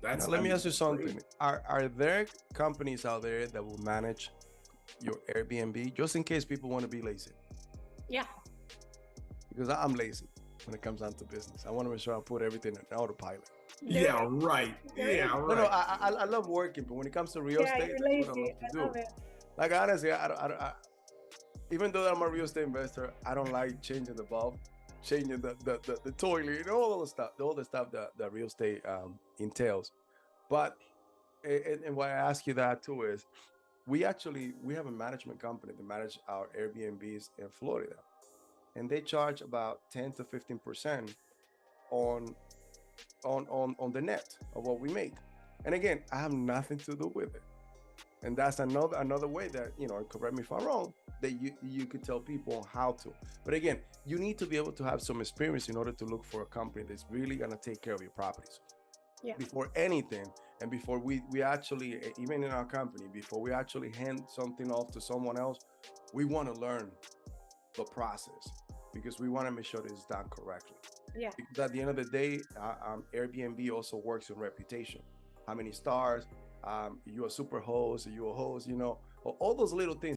Now, That's, let I me mean, ask you that's something. great. Are there companies out there that will manage your Airbnb just in case people want to be lazy? Yeah. Because I'm lazy when it comes down to business. I want to make sure I put everything in autopilot. Yeah, right. Yeah, No, right. I love working, but when it comes to real Yeah, estate, you're that's what I lazy. love to I do. love it. Like honestly, even though I'm a real estate investor, I don't like changing the bulb, changing the toilet, and all the stuff that real estate entails. But and why I ask you that too is we have a management company that manage our Airbnbs in Florida, and they charge about 10 to 15% on on the net of what we make. And again, I have nothing to do with it. And that's another way that, correct me if I'm wrong, that you could tell people how to. But again, you need to be able to have some experience in order to look for a company that's really going to take care of your properties. Yeah. Before anything, and before we actually, even in our company, before we actually hand something off to someone else, we want to learn the process because we want to make sure that it's done correctly. Yeah. Because at the end of the day, Airbnb also works on reputation. How many stars? You a super host? Are you a host? All those little things